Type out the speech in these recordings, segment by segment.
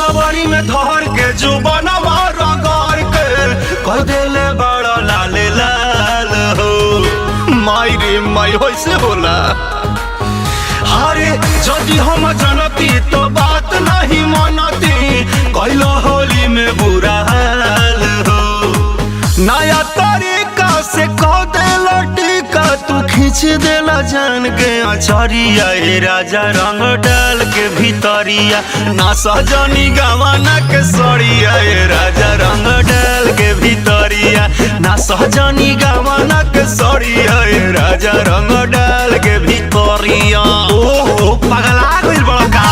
जवानी में धर के जुबानवा रगड़ के कह देले बड़ा लाल लाल हो। माई रे माई होइसे होला। अरे जदि हम जनती तो बात नहीं मनती कैलो होली में बुरा हाल हो। नया तरीका से कह देला टीका तू खींच देला जान के अचरिया। ए राजा रंग डाल के भीतरिया ना सहजनी गवाना के सड़िया। ए राजा रंग डाल के भीतरिया ना सहजनी गवाना के सड़िया। ए राजा रंग डाल के भीतरिया। ओ पगला गइल बड़ा का।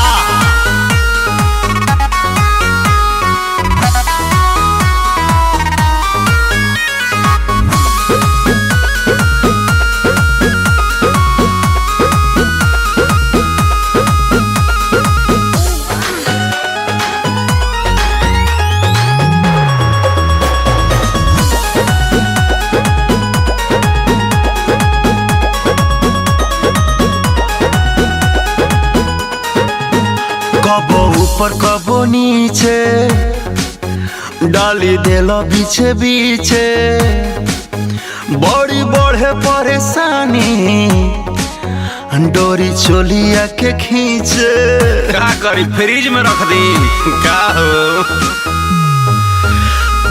कबो ऊपर कबो नीचे डाली देला बीचे बीचे बड़ी बढ़े परेशानी डोरी चोलिया के खींचे। का करी फ्रिज में रख दी का हो।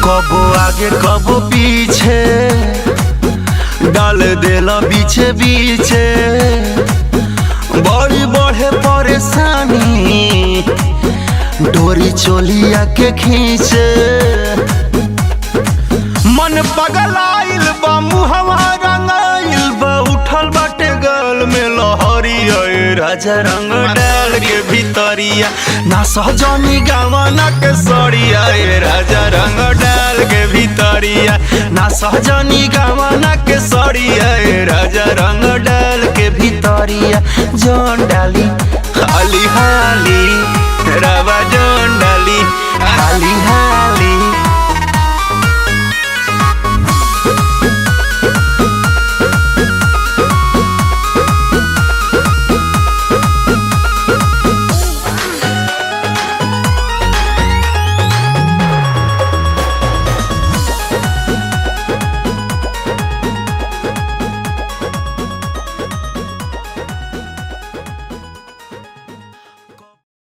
कबो आगे कबो पीछे डाल देला बीचे बीचे बड़ी बढ़े परेशानी डोरी चोलिया के खींचे। मन पगलाइल बा मुहवा रंगाइल बा उठल बाटे गल में लहरिया। ए राजा रंग डाल के भीतरिया ना सहजनी गवाना के सड़िया। ए राजा रंग डाल के भीतरिया ना सहजनी गवाना के सड़िया। ए राजा रंग डाल के भीतरिया जौन डाली हाली हाली रवा